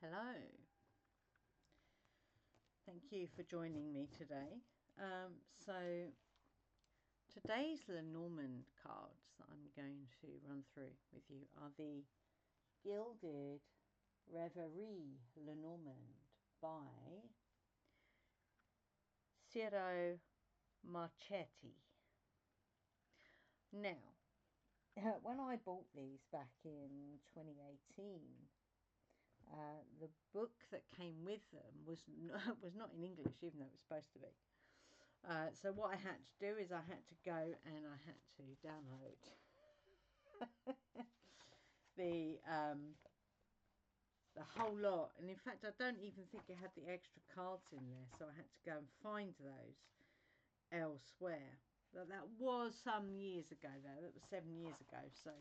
Hello. Thank you for joining me today. So today's Lenormand cards that I'm going to run through with you are the Gilded Reverie Lenormand by Ciro Marchetti. Now, when I bought these back in 2018, the book that came with them was not in English, even though it was supposed to be. So what I had to do is I had to go and I had to download the whole lot. And in fact, I don't even think it had the extra cards in there. So I had to go and find those elsewhere. That was some years ago, though. That was 7 years ago. So,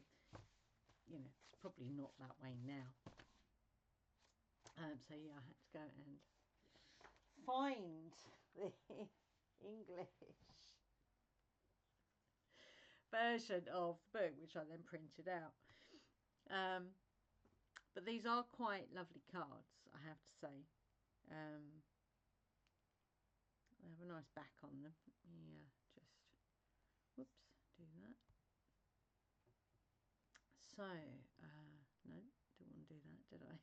you know, it's probably not that way now. So yeah, I had to go and find the English version of the book, which I then printed out. But these are quite lovely cards, I have to say. They have a nice back on them. Yeah, just whoops, do that. So no, didn't want to do that, did I?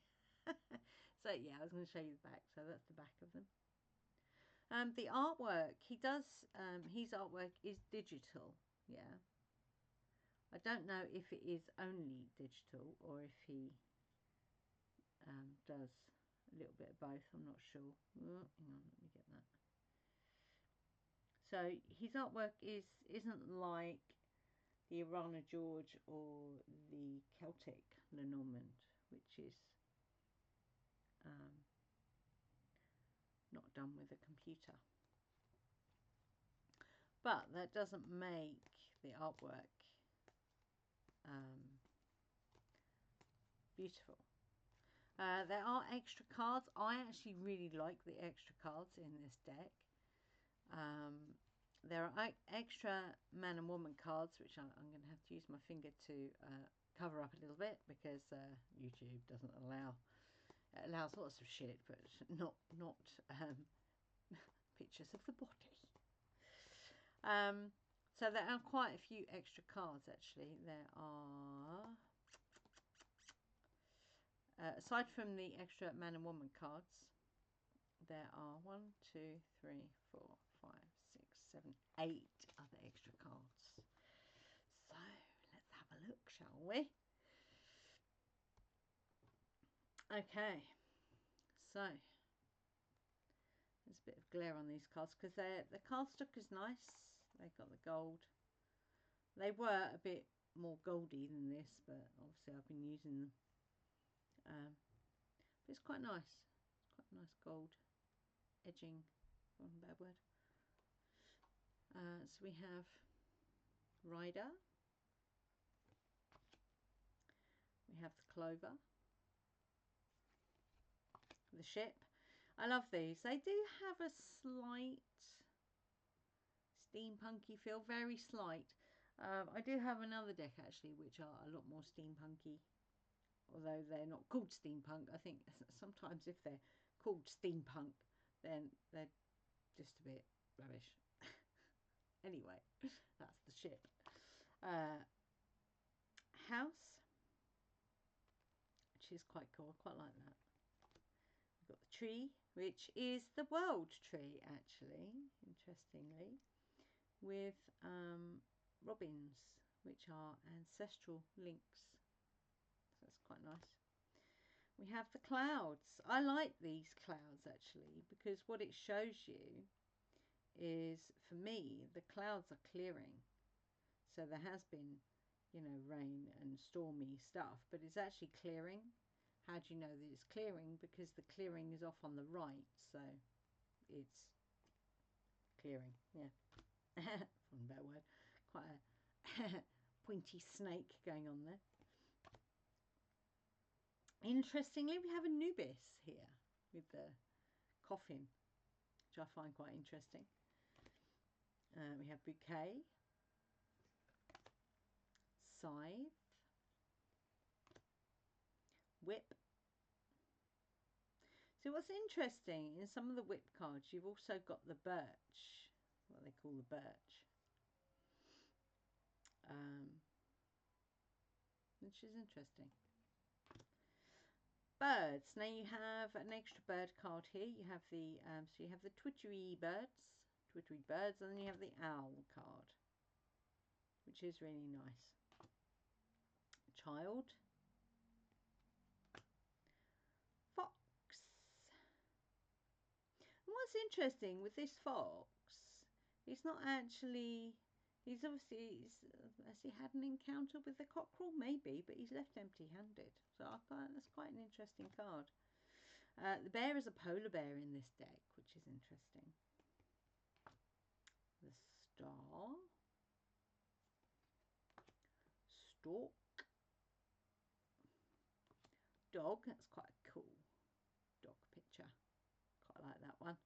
So yeah, I was going to show you the back. So that's the back of them. The artwork, he does, his artwork is digital, yeah. I don't know if it is only digital or if he does a little bit of both. I'm not sure. Oh, hang on, let me get that. So his artwork isn't like the Irana George or the Celtic Lenormand, which is not done with a computer. But that doesn't make the artwork beautiful. There are extra cards. I actually really like the extra cards in this deck. There are extra man and woman cards, which I'm going to have to use my finger to cover up a little bit because YouTube doesn't allow. It allows lots of shit, but not pictures of the body. So there are quite a few extra cards actually. There are, aside from the extra man and woman cards, there are 1, 2, 3, 4, 5, 6, 7, 8 other extra cards. So let's have a look, shall we? Okay, so there's a bit of glare on these cards because the cardstock is nice. They got the gold. They were a bit more goldy than this, but obviously I've been using them. But it's quite nice. It's quite a nice gold edging. One bad word. So we have Rider. We have the Clover. The Ship. I love these. They do have a slight steampunky feel, very slight. I do have another deck actually which are a lot more steampunky, although they're not called steampunk. I think sometimes if they're called steampunk then they're just a bit rubbish. Anyway, that's the Ship. House, which is quite cool. I quite like that. We've got the Tree, which is the World Tree actually, interestingly, with robins, which are ancestral links. So that's quite nice. We have the clouds. I like these clouds actually because what it shows you is, for me, the clouds are clearing. So there has been, you know, rain and stormy stuff, but it's actually clearing. How do you know that it's clearing? Because the clearing is off on the right, so it's clearing. Yeah. One bad word. Quite a pointy snake going on there. Interestingly, we have Anubis here with the coffin, which I find quite interesting. We have Bouquet, Scythe, Whip, So what's interesting, in some of the whip cards, you've also got the birch, what they call the birch, which is interesting. Birds. Now you have an extra bird card here. You have the so you have the twittery birds, and then you have the owl card, which is really nice. Child. Fox. And what's interesting with this fox, he's not actually. He's obviously, has he had an encounter with the cockerel? Maybe, but he's left empty-handed. So I thought that's quite an interesting card. The bear is a polar bear in this deck, which is interesting. The star. Stork. Dog. That's quite a cool dog picture. Quite like that one.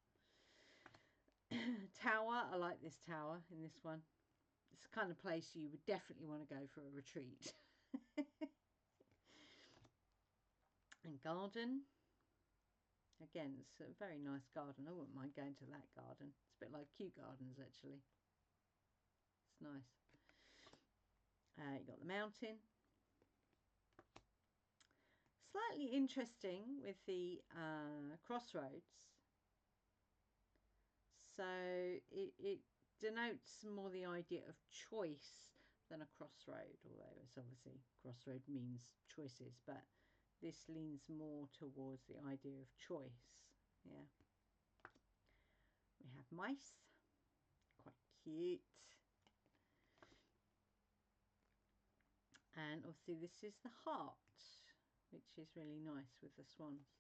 Tower. I like this tower in this one. It's the kind of place you would definitely want to go for a retreat. And garden. Again, it's a very nice garden. I wouldn't mind going to that garden. It's a bit like Kew Gardens, actually. It's nice. You got the mountain. Slightly interesting with the crossroads. So it denotes more the idea of choice than a crossroad, although it's obviously crossroad means choices, but this leans more towards the idea of choice. Yeah. We have mice, quite cute. And obviously this is the heart, which is really nice with the swans.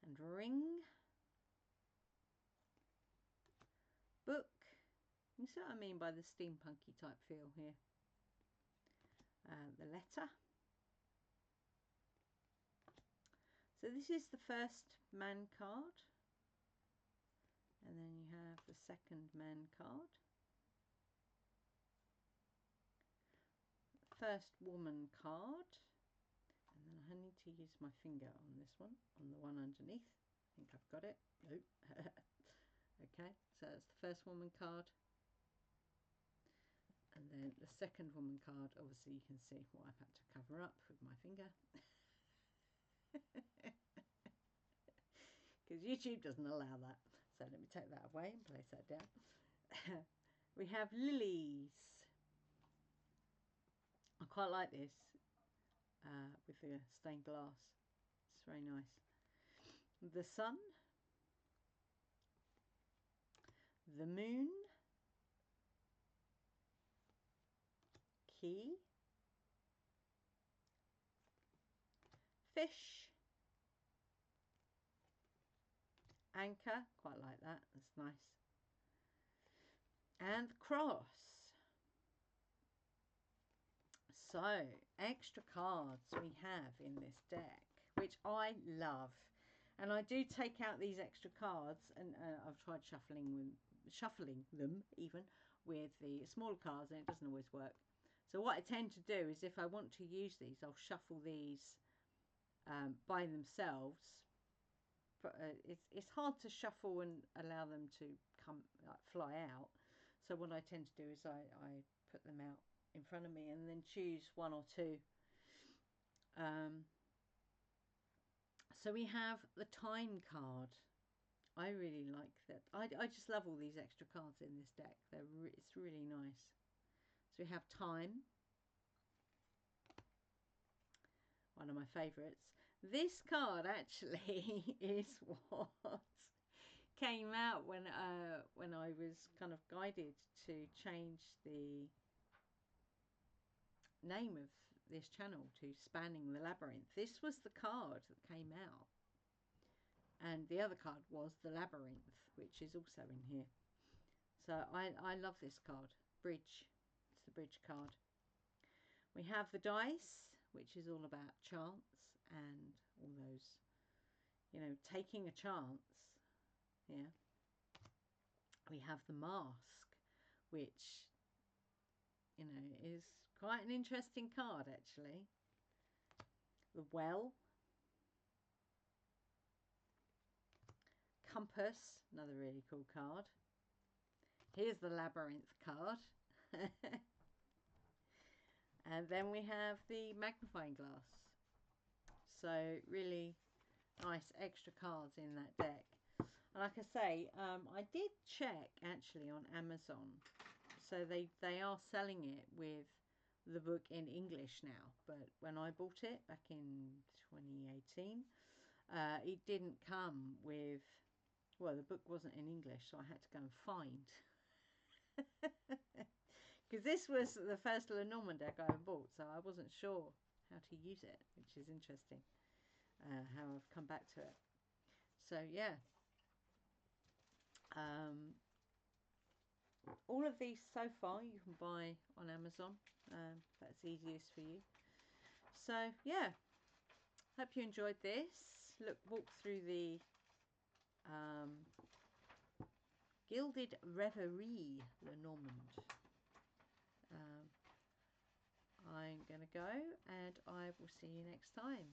And ring. Book. You see what I mean by the steampunky type feel here. The letter. So this is the first man card. And then you have the second man card. First woman card. And then I need to use my finger on this one, on the one underneath. I think I've got it. Nope. Okay, so that's the first woman card. And then the second woman card, obviously you can see what I've had to cover up with my finger. Because YouTube doesn't allow that. So let me take that away and place that down. We have lilies. I quite like this with the stained glass. It's very nice. The sun. The moon. Key. Fish. Anchor. Quite like that. That's nice. And the cross. So, extra cards we have in this deck, which I love. And I do take out these extra cards, and I've tried shuffling them even with the smaller cards, and it doesn't always work. So what I tend to do is, if I want to use these, I'll shuffle these by themselves. But it's hard to shuffle and allow them to fly out. So what I tend to do is I put them out in front of me and then choose one or two. So we have the time card. I really like that. I just love all these extra cards in this deck. It's really nice. So we have time. One of my favourites. This card actually is what came out when I was kind of guided to change the name of this channel to Spanning the Labyrinth. This was the card that came out, and the other card was the Labyrinth, which is also in here. So I love this card. Bridge. It's the bridge card. We have the dice, which is all about chance and all those, you know, taking a chance. Yeah. We have the mask, which, you know, is quite an interesting card actually. The well. Compass, another really cool card. Here's the Labyrinth card. And then we have the magnifying glass. So really nice extra cards in that deck. And like I say, I did check actually on Amazon. So they are selling it with the book in English now. But when I bought it back in 2018, it didn't come with... Well, the book wasn't in English, so I had to go and find. Because this was the first Lenormand deck I ever bought, so I wasn't sure how to use it, which is interesting. How I've come back to it. So yeah, all of these so far you can buy on Amazon. That's easiest for you. So yeah, hope you enjoyed this. Walk through the Gilded Reverie Lenormand. I'm going to go, and I will see you next time.